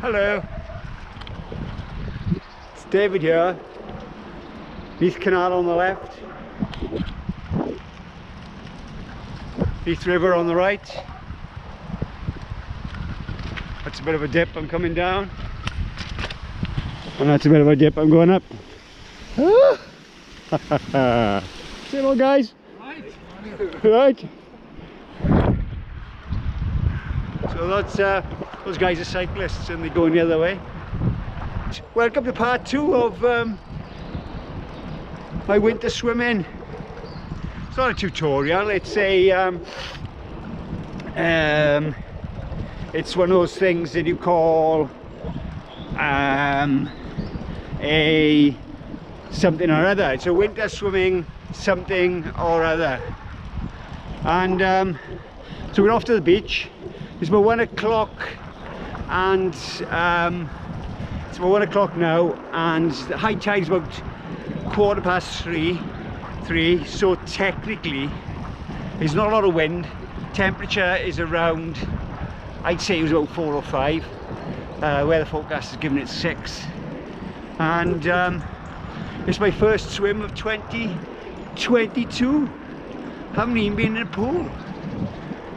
Hello, it's David here. Neath Canal on the left, Neath River on the right. That's a bit of a dip, I'm coming down, and that's a bit of a dip, I'm going up. Say hello, guys. Right. So that's those guys are cyclists and they're going the other way. Welcome to part 2 of my winter swimming. It's not a tutorial, it's a it's one of those things that you call a something or other. It's a winter swimming something or other. And so we're off to the beach. It's about 1 o'clock and it's about 1 o'clock now, and the high tide is about 3:15, so technically there's not a lot of wind. Temperature is around, I'd say it was about 4 or 5. Weather forecast is giving it 6, and it's my first swim of 2022. Haven't even been in a pool.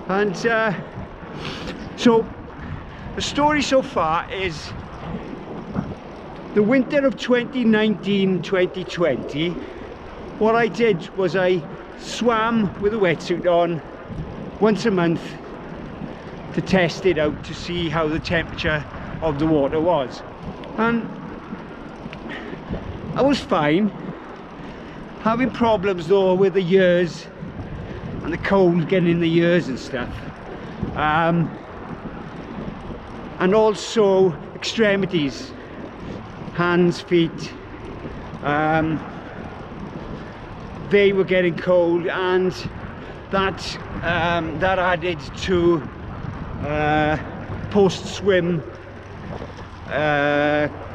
And so the story so far is the winter of 2019-2020. What I did was I swam with a wetsuit on once a month to test it out, to see how the temperature of the water was, and I was fine. Having problems though with the ears and the cold getting in the ears and stuff, and also extremities, hands, feet, they were getting cold, and that added to post-swim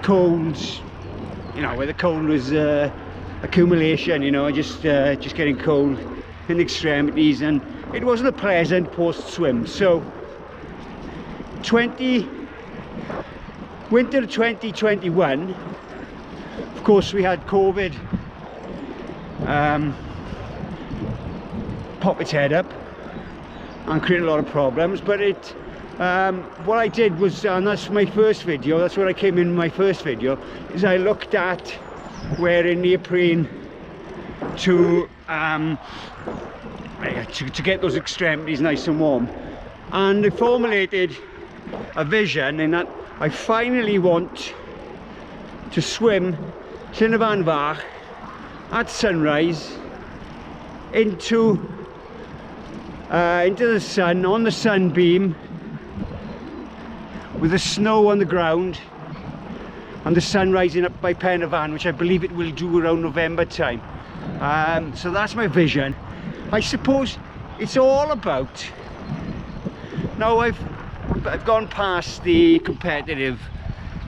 cold, you know, where the cold was accumulation, you know, just getting cold in the extremities, and it wasn't a pleasant post-swim. So winter 2021, of course we had COVID pop its head up and create a lot of problems, but it what I did was, and that's my first video, that's what I came in my first video, is I looked at wearing neoprene to get those extremities nice and warm, and I formulated a vision in that I finally want to swim Llyn y Fan Fach at sunrise into the sun, on the sunbeam, with the snow on the ground and the sun rising up by Pen y Fan, which I believe it will do around November time. So that's my vision. I suppose it's all about, now I've gone past the competitive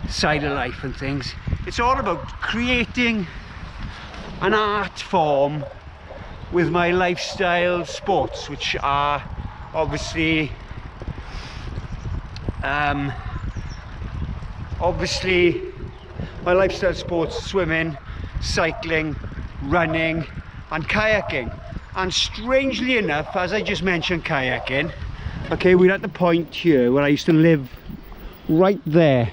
side of life and things. It's all about creating an art form with my lifestyle sports, which are obviously my lifestyle sports: swimming, cycling, running and kayaking. And strangely enough, as I just mentioned kayaking, okay, we're at the point here where I used to live, right there,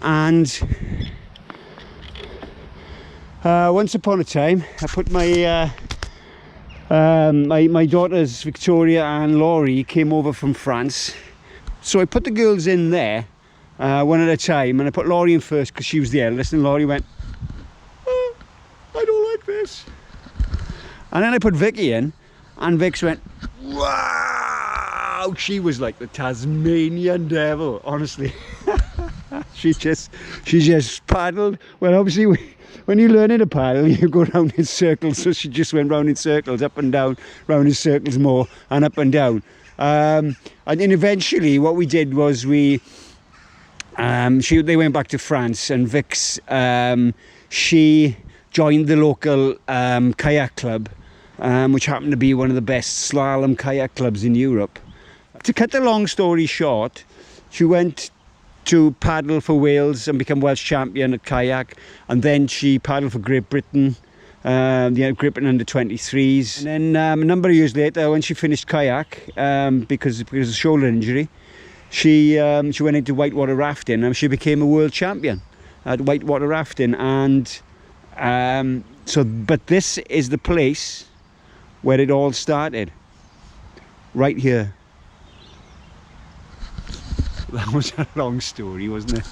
and once upon a time I put my my daughters Victoria and Laurie came over from France, so I put the girls in there one at a time, and I put Laurie in first because she was the eldest, and Laurie went, oh, I don't like this. And then I put Vicky in, and Vix went, wow, she was like the Tasmanian devil, honestly. she just paddled. Well, obviously when you're learning to paddle, you go round in circles, so she just went round in circles, up and down, round in circles more, and up and down. And then eventually what we did was they went back to France, and Vix, she joined the local kayak club, which happened to be one of the best slalom kayak clubs in Europe. To cut the long story short, she went to paddle for Wales and become Welsh champion at kayak, and then she paddled for Great Britain, Great Britain under 23s, and then a number of years later, when she finished kayak, because of shoulder injury, she went into whitewater rafting and she became a world champion at whitewater rafting. And but this is the place where it all started, right here. That was a long story, wasn't it?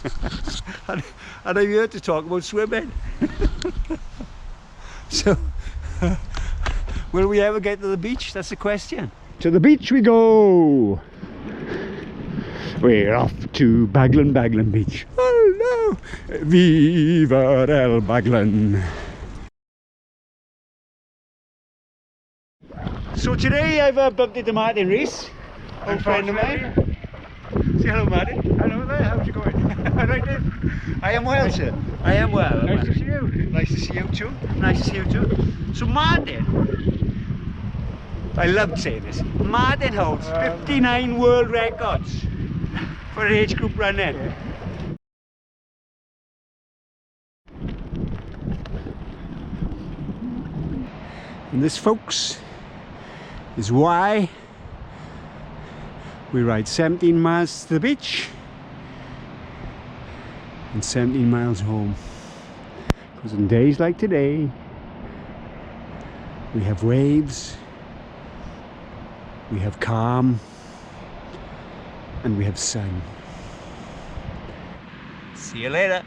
and I'm here to talk about swimming. So, will we ever get to the beach? That's the question. To the beach we go! We're off to Baglan Beach. Oh no! Viva el Baglan! So today I've bumped into Martin Rees, old friend of mine. Say hello, Martin. Hello there, how's it going? Right then. I am well, sir. I am well. Nice to see you. Nice to see you too. Nice to see you too. So Martin, I love saying this, Martin holds 59 world records for age group running. Yeah. And this, folks, is why we ride 17 miles to the beach and 17 miles home. Because on days like today, we have waves, we have calm, and we have sun. See you later.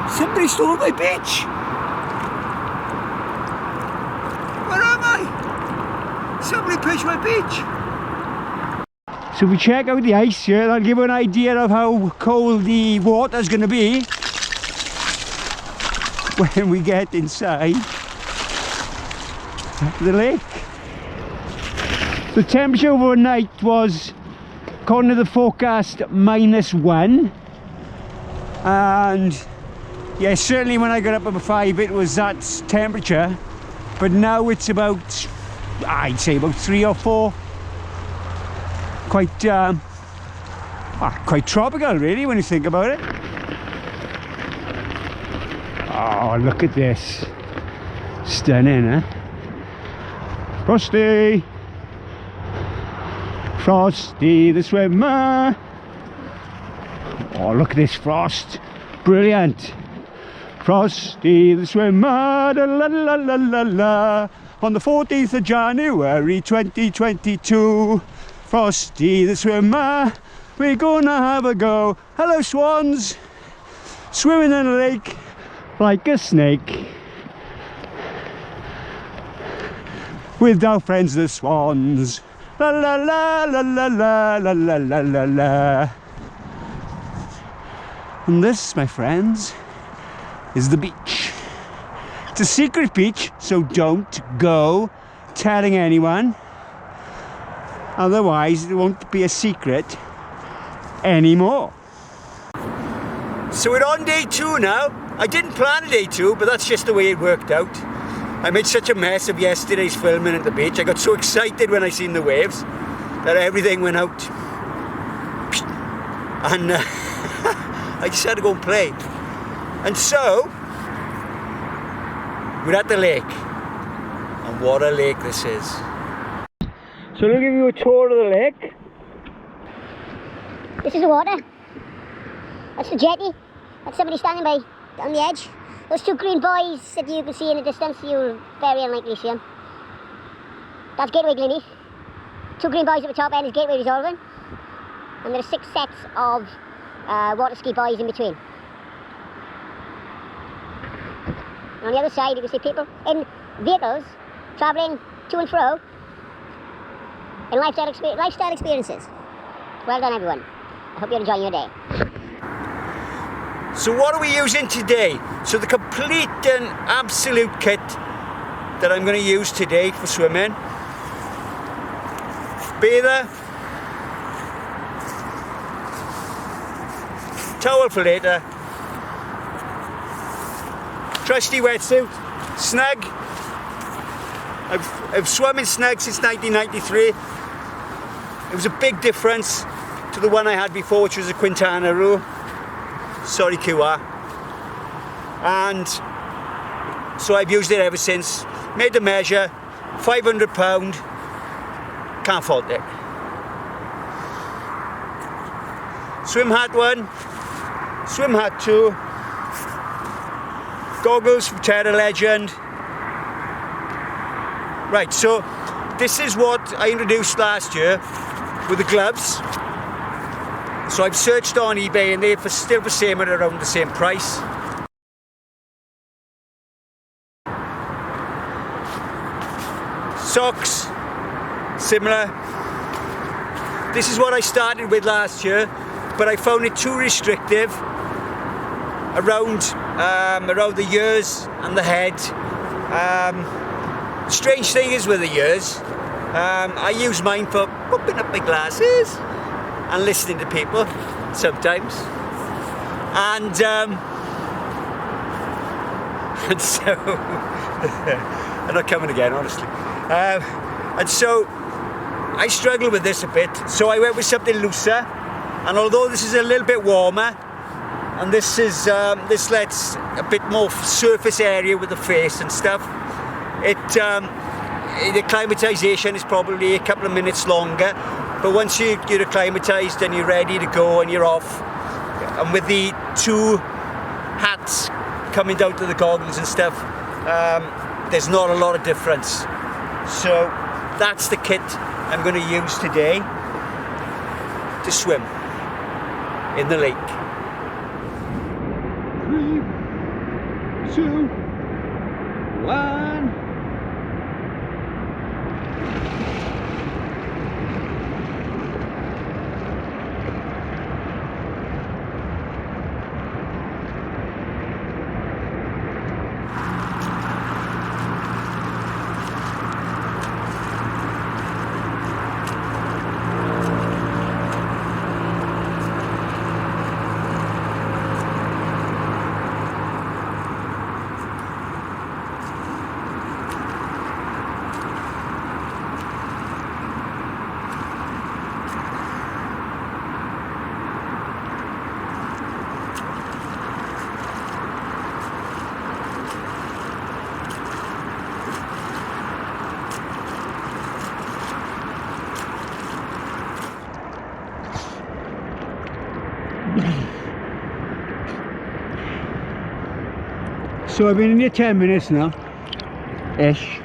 Somebody stole my beach! Where am I? Somebody pitched my beach! So if we check out the ice here, that'll give you an idea of how cold the water's going to be when we get inside the lake. The temperature overnight was, according to the forecast, -1, and yeah, certainly when I got up at 5 it was that temperature, but now it's about, I'd say about 3 or 4. Quite tropical really when you think about it. Oh, look at this. Stunning, huh? Frosty! Frosty the swimmer! Oh, look at this frost. Brilliant. Frosty the swimmer, la la la la la la. On the 14th of January 2022, Frosty the swimmer, we're gonna have a go. Hello swans, swimming in a lake like a snake with our friends the swans. La la la la la la la la la la la. And this, my friends, is the beach. It's a secret beach, so don't go telling anyone. Otherwise, it won't be a secret anymore. So we're on day 2 now. I didn't plan a day 2, but that's just the way it worked out. I made such a mess of yesterday's filming at the beach. I got so excited when I seen the waves that everything went out. And I just had to go and play. And so, we're at the lake. And what a lake this is. So I'll give you a tour of the lake. This is the water. That's the jetty. That's somebody standing by on the edge. Those 2 green buoys that you can see in the distance, you'll very unlikely see them. That's Gateway Gleneath. 2 green buoys at the top end is Gateway Resolving. And there are 6 sets of water ski buoys in between. And on the other side you can see people in vehicles travelling to and fro in lifestyle experiences. Well done everyone. I hope you're enjoying your day. So what are we using today? So the complete and absolute kit that I'm going to use today for swimming. Bather, towel for later. Trusty wetsuit, snug. I've swum in snug since 1993. It was a big difference to the one I had before, which was a Quintana Roo. Sorry QR. And so I've used it ever since. Made the measure, £500. Can't fault it. Swim hat 1, swim hat 2, goggles from Terra Legend. Right, so this is what I introduced last year with the gloves. So I've searched on eBay and they're still the same at around the same price. Socks, similar. This is what I started with last year, but I found it too restrictive around the ears and the head. Strange thing is with the ears, I use mine for popping up my glasses and listening to people sometimes, and so I'm not coming again, honestly. And so I struggle with this a bit, so I went with something looser. And although this is a little bit warmer, and this lets a bit more surface area with the face and stuff, the acclimatization is probably a couple of minutes longer. But once you're acclimatized and you're ready to go and you're off, and with the 2 hats coming down to the goggles and stuff, there's not a lot of difference. So that's the kit I'm going to use today to swim in the lake. 3, 2, 1. So I've been in here 10 minutes now, ish.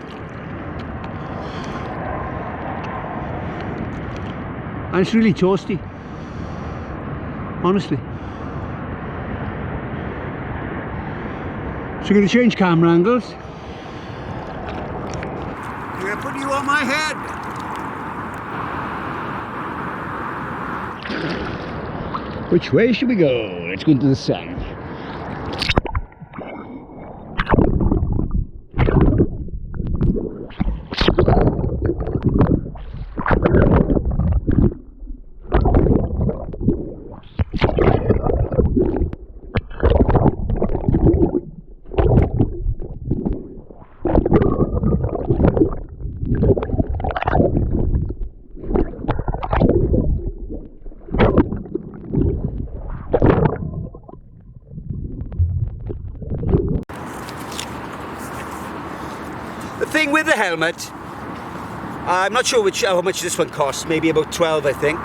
And it's really toasty, honestly. So I'm going to change camera angles. I'm going to put you on my head. Which way should we go? Let's go into the sun. The thing with the helmet, I'm not sure how much this one costs, maybe about 12 I think,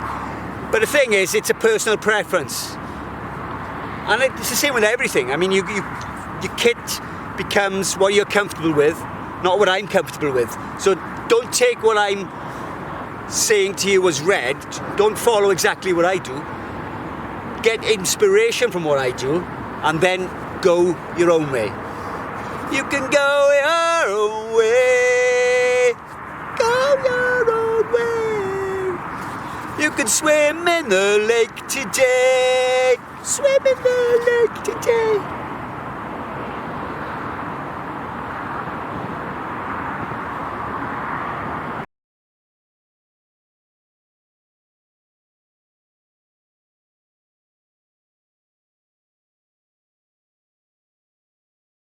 but the thing is, it's a personal preference, and it's the same with everything. I mean, your kit becomes what you're comfortable with, not what I'm comfortable with. So don't take what I'm saying to you as read, don't follow exactly what I do, get inspiration from what I do, and then go your own way. You can go your own way, go your own way. You can swim in the lake today, swim in the lake today.